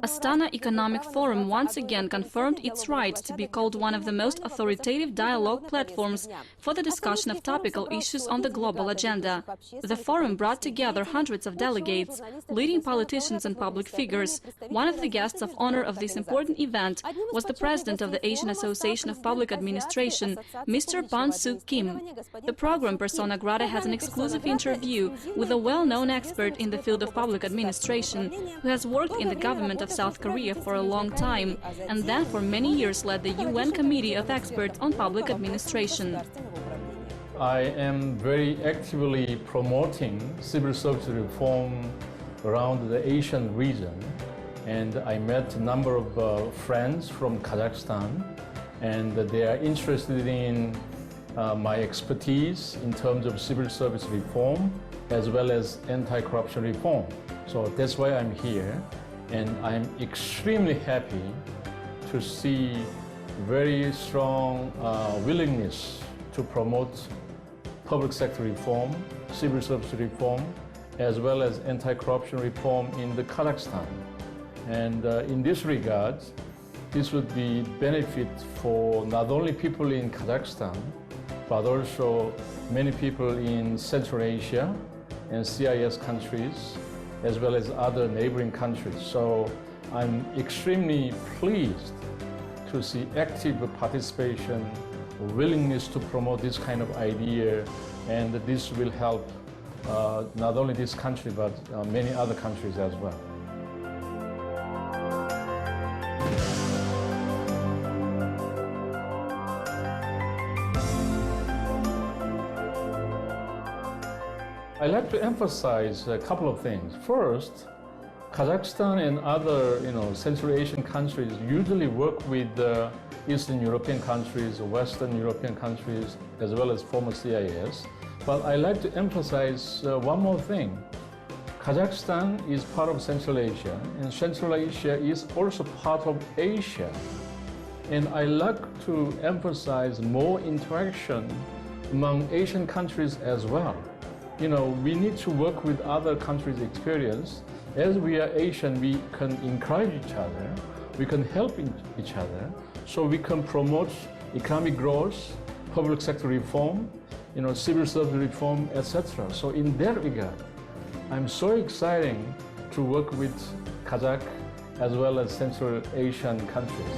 Astana Economic Forum once again confirmed its right to be called one of the most authoritative dialogue platforms for the discussion of topical issues on the global agenda. The forum brought together hundreds of delegates, leading politicians and public figures. One of the guests of honor of this important event was the president of the Asian Association of Public Administration, Mr. Suk Kim. The program Persona Grata has an exclusive interview with a well-known expert in the field of public administration who has worked in the government of South Korea for a long time and then for many years led the UN Committee of Experts on Public Administration. I am very actively promoting civil service reform around the Asian region, and I met a number of friends from Kazakhstan, and they are interested in my expertise in terms of civil service reform as well as anti-corruption reform. So that's why I'm here, and I'm extremely happy to see very strong willingness to promote public sector reform, civil service reform, as well as anti-corruption reform in the Kazakhstan. And in this regard, this would be benefit for not only people in Kazakhstan, but also many people in Central Asia and CIS countries, as well as other neighboring countries. So I'm extremely pleased to see active participation, willingness to promote this kind of idea, and this will help not only this country, but many other countries as well. I'd like to emphasize a couple of things. First, Kazakhstan and other Central Asian countries usually work with Eastern European countries, Western European countries, as well as former CIS. But I'd like to emphasize one more thing. Kazakhstan is part of Central Asia, and Central Asia is also part of Asia. And I like to emphasize more interaction among Asian countries as well. We need to work with other countries' experience. As we are Asian, we can encourage each other, we can help each other, so we can promote economic growth, public sector reform, civil service reform, etc. So in that regard, I'm so excited to work with Kazakh as well as Central Asian countries.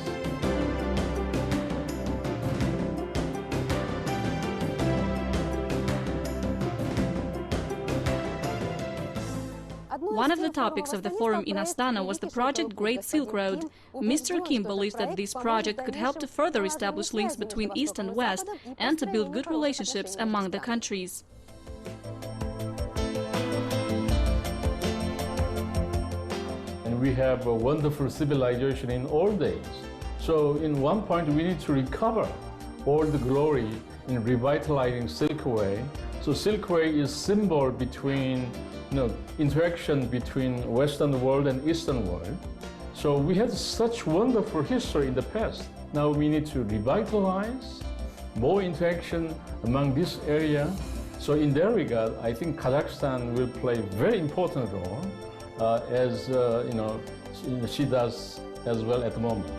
One of the topics of the forum in Astana was the project Great Silk Road. Mr. Kim believes that this project could help to further establish links between East and West and to build good relationships among the countries. And we have a wonderful civilization in all days. So in one point, we need to recover all the glory in revitalizing Silk Way. So Silk Way is symbol between interaction between Western world and Eastern world. So we had such wonderful history in the past. Now we need to revitalize more interaction among this area. So in that regard, I think Kazakhstan will play a very important role as she does as well at the moment.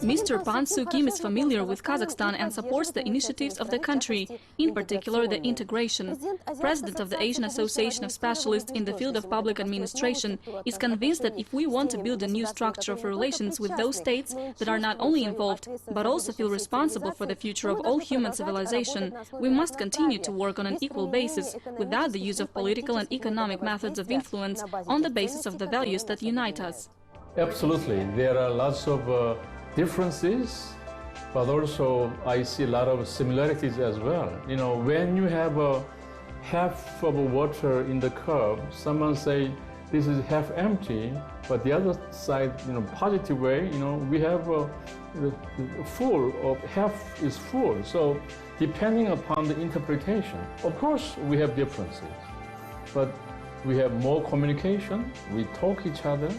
Mr. Suk Kim is familiar with Kazakhstan and supports the initiatives of the country, in particular the integration. President of the Asian Association of Specialists in the field of public administration is convinced that if we want to build a new structure of relations with those states that are not only involved, but also feel responsible for the future of all human civilization, we must continue to work on an equal basis, without the use of political and economic methods of influence, on the basis of the values that unite us. Absolutely. There are lots of differences, but also I see a lot of similarities as well. When you have a half of water in the cup, someone say this is half empty, but the other side, positive way, we have full, or half is full. So depending upon the interpretation, of course we have differences, but we have more communication, we talk each other,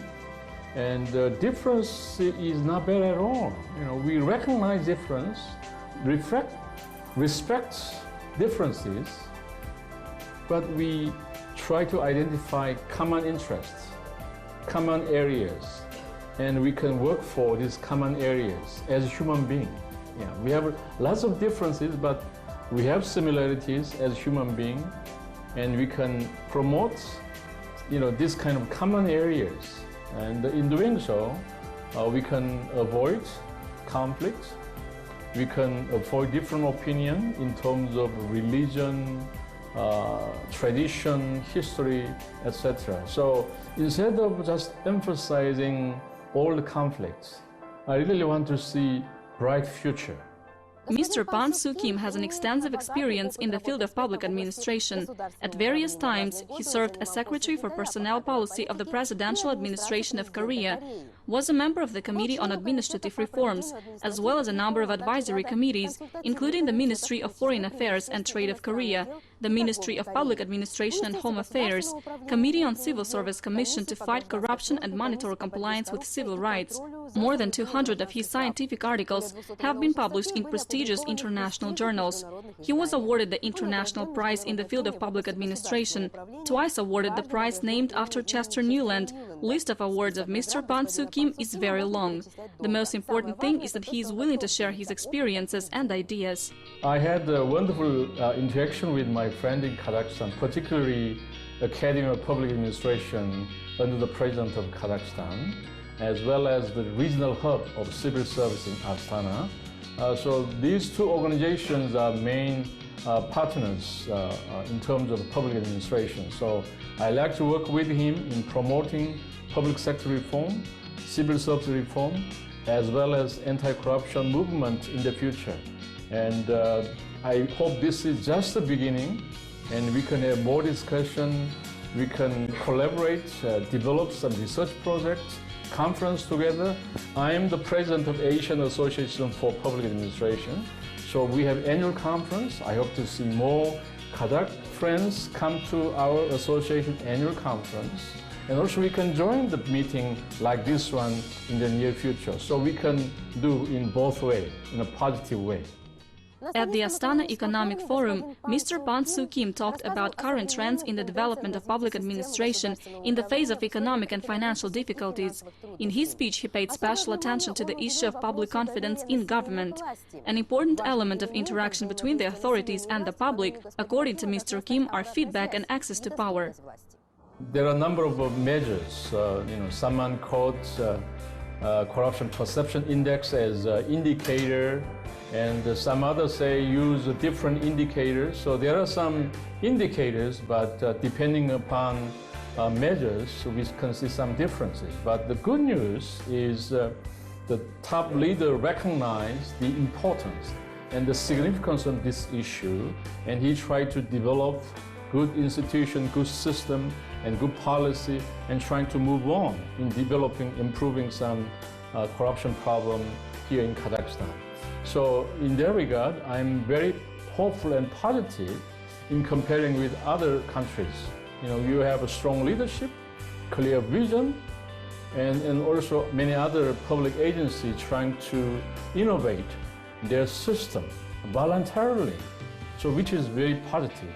and difference is not bad at all. We recognize difference, reflect respect differences, but we try to identify common interests, common areas, and we can work for these common areas as human beings. Yeah, we have lots of differences, but we have similarities as human beings, and we can promote, these kind of common areas. And in doing so, we can avoid conflict. We can avoid different opinion in terms of religion, tradition, history, etc. So instead of just emphasizing all the conflicts, I really want to see bright future. Mr. Suk Kim has an extensive experience in the field of public administration. At various times, he served as Secretary for Personnel Policy of the Presidential Administration of Korea, was a member of the Committee on Administrative Reforms, as well as a number of advisory committees, including the Ministry of Foreign Affairs and Trade of Korea, the Ministry of Public Administration and Home Affairs, Committee on Civil Service Commission to fight corruption and monitor compliance with civil rights. More than 200 of his scientific articles have been published in prestigious international journals. He was awarded the International Prize in the field of public administration, twice awarded the prize named after Chester Newland. List of awards of Mr. Suk Kim is very long. The most important thing is that he is willing to share his experiences and ideas. I had a wonderful interaction with my friend in Kazakhstan, particularly Academy of Public Administration under the President of Kazakhstan, as well as the regional hub of civil service in Astana. So these two organizations are main partners in terms of public administration. So I like to work with him in promoting public sector reform, civil service reform, as well as anti-corruption movement in the future. And I hope this is just the beginning, and we can have more discussion, we can collaborate, develop some research projects, conference together. I am the president of Asian Association for Public Administration. So we have annual conference. I hope to see more Kazakh friends come to our association annual conference. And also we can join the meeting like this one in the near future. So we can do in both ways, in a positive way. At the Astana Economic Forum, Mr. Suk Kim talked about current trends in the development of public administration in the face of economic and financial difficulties. In his speech, he paid special attention to the issue of public confidence in government. An important element of interaction between the authorities and the public, according to Mr. Kim, are feedback and access to power. There are a number of measures. Someone quotes corruption perception index as indicator, and some others say use different indicators. So there are some indicators, but depending upon measures, we can see some differences. But the good news is the top leader recognized the importance and the significance of this issue, and he tried to develop good institution, good system, and good policy, and trying to move on in developing, improving some corruption problem here in Kazakhstan. So in that regard, I'm very hopeful and positive in comparing with other countries. You have a strong leadership, clear vision, and also many other public agencies trying to innovate their system voluntarily, so which is very positive.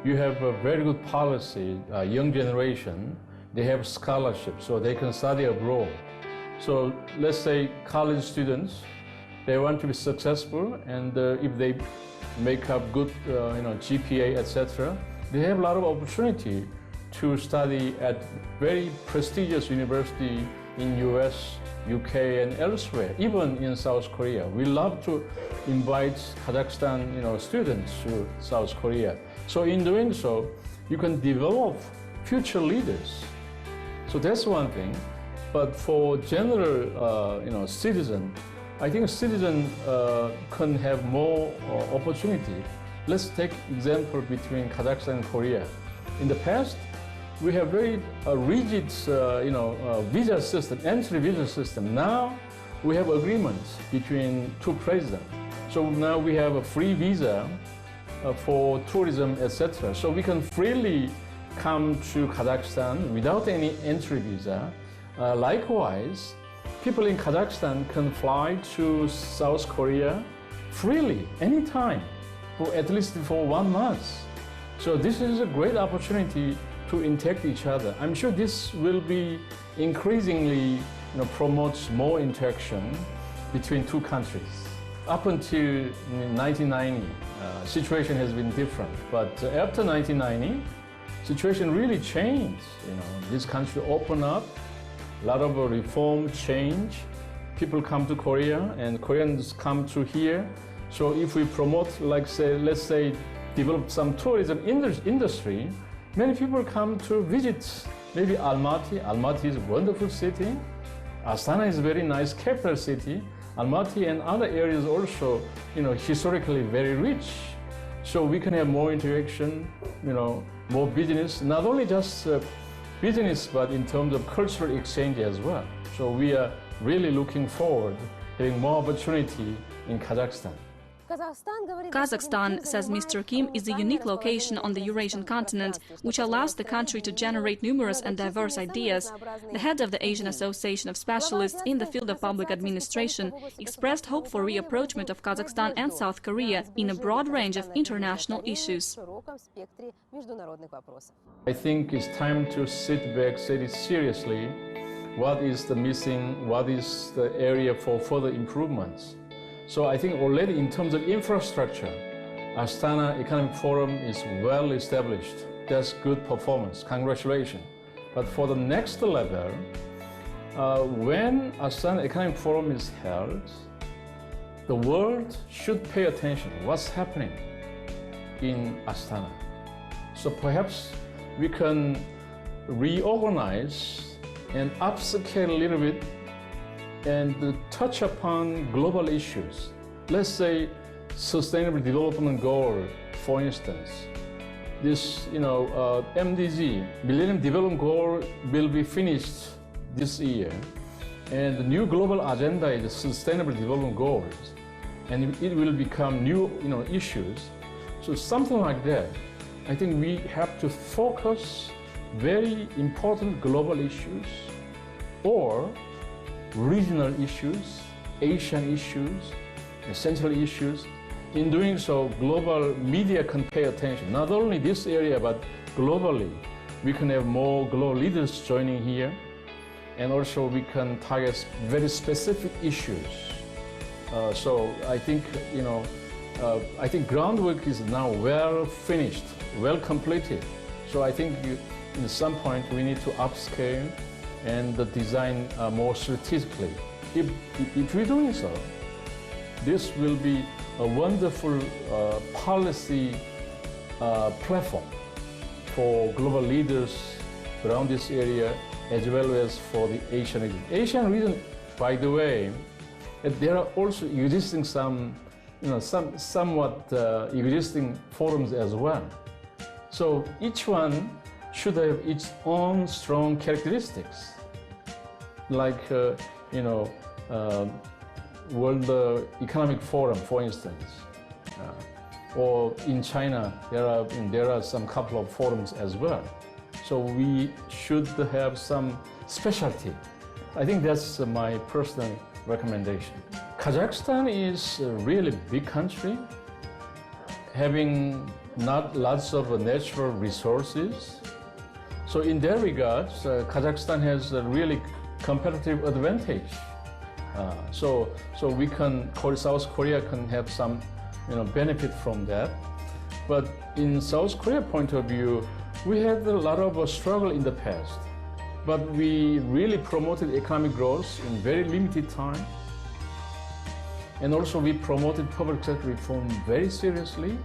You have a very good policy, young generation, they have scholarship, so they can study abroad. So let's say college students, they want to be successful, and if they make up good GPA, etc., they have a lot of opportunity to study at very prestigious university in US, UK, and elsewhere, even in South Korea. We love to invite Kazakhstan students to South Korea. So in doing so, you can develop future leaders. So that's one thing. But for general citizen, I think citizens can have more opportunity. Let's take example between Kazakhstan and Korea. In the past, we have very rigid, visa system, entry visa system. Now, we have agreements between two presidents. So now we have a free visa for tourism, etc. So we can freely come to Kazakhstan without any entry visa. Likewise, people in Kazakhstan can fly to South Korea freely, anytime. for at least for 1 month. So this is a great opportunity to interact each other. I'm sure this will be increasingly promotes more interaction between two countries. Up until 1990, situation has been different. But after 1990, situation really changed. This country opened up, a lot of reform, change. People come to Korea and Koreans come to here. So if we promote, let's say, develop some tourism industry, many people come to visit maybe Almaty. Almaty is a wonderful city. Astana is a very nice capital city. Almaty and other areas also, historically very rich. So we can have more interaction, more business, not only just business, but in terms of cultural exchange as well. So we are really looking forward to having more opportunity in Kazakhstan. Kazakhstan, says Mr. Kim, is a unique location on the Eurasian continent, which allows the country to generate numerous and diverse ideas. The head of the Asian Association of Specialists in the field of public administration expressed hope for reapproachment of Kazakhstan and South Korea in a broad range of international issues. I think it's time to sit back, study seriously what is the missing, what is the area for further improvements. So I think already in terms of infrastructure, Astana Economic Forum is well established. That's good performance. Congratulations. But for the next level, when Astana Economic Forum is held, the world should pay attention to what's happening in Astana. So perhaps we can reorganize and upscale a little bit and touch upon global issues. Let's say Sustainable Development Goal, for instance. This, MDG, Millennium Development Goal, will be finished this year. And the new global agenda is Sustainable Development Goals. And it will become new, issues. So something like that. I think we have to focus very important global issues or regional issues, Asian issues, central issues. In doing so, global media can pay attention. Not only this area, but globally. We can have more global leaders joining here. And also we can target very specific issues. So I think, I think groundwork is now well finished, well completed. So I think at some point we need to upscale and design more strategically. If we're doing so, this will be a wonderful policy platform for global leaders around this area, as well as for the Asian region. Asian region, by the way, there are also existing somewhat existing forums as well. So each one should have its own strong characteristics, like World Economic Forum, for instance, or in China there are some couple of forums as well. So we should have some specialty. I think that's my personal recommendation. Kazakhstan is a really big country, having not lots of natural resources. So in that regard, Kazakhstan has a really competitive advantage. So we can, South Korea can have some, benefit from that. But in South Korea point of view, we had a lot of struggle in the past. But we really promoted economic growth in very limited time. And also we promoted public sector reform very seriously.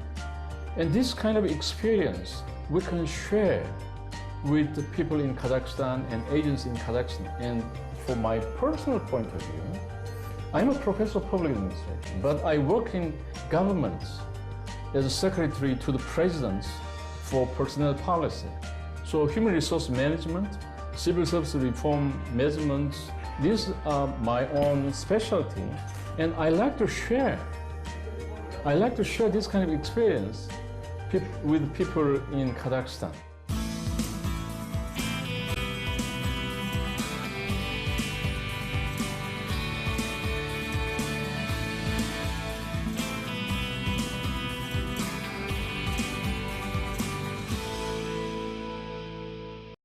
And this kind of experience we can share with the people in Kazakhstan and agents in Kazakhstan. And from my personal point of view, I'm a professor of public administration, but I work in governments as a secretary to the presidents for personnel policy. So human resource management, civil service reform measurements, these are my own specialty. And I like to share this kind of experience with people in Kazakhstan.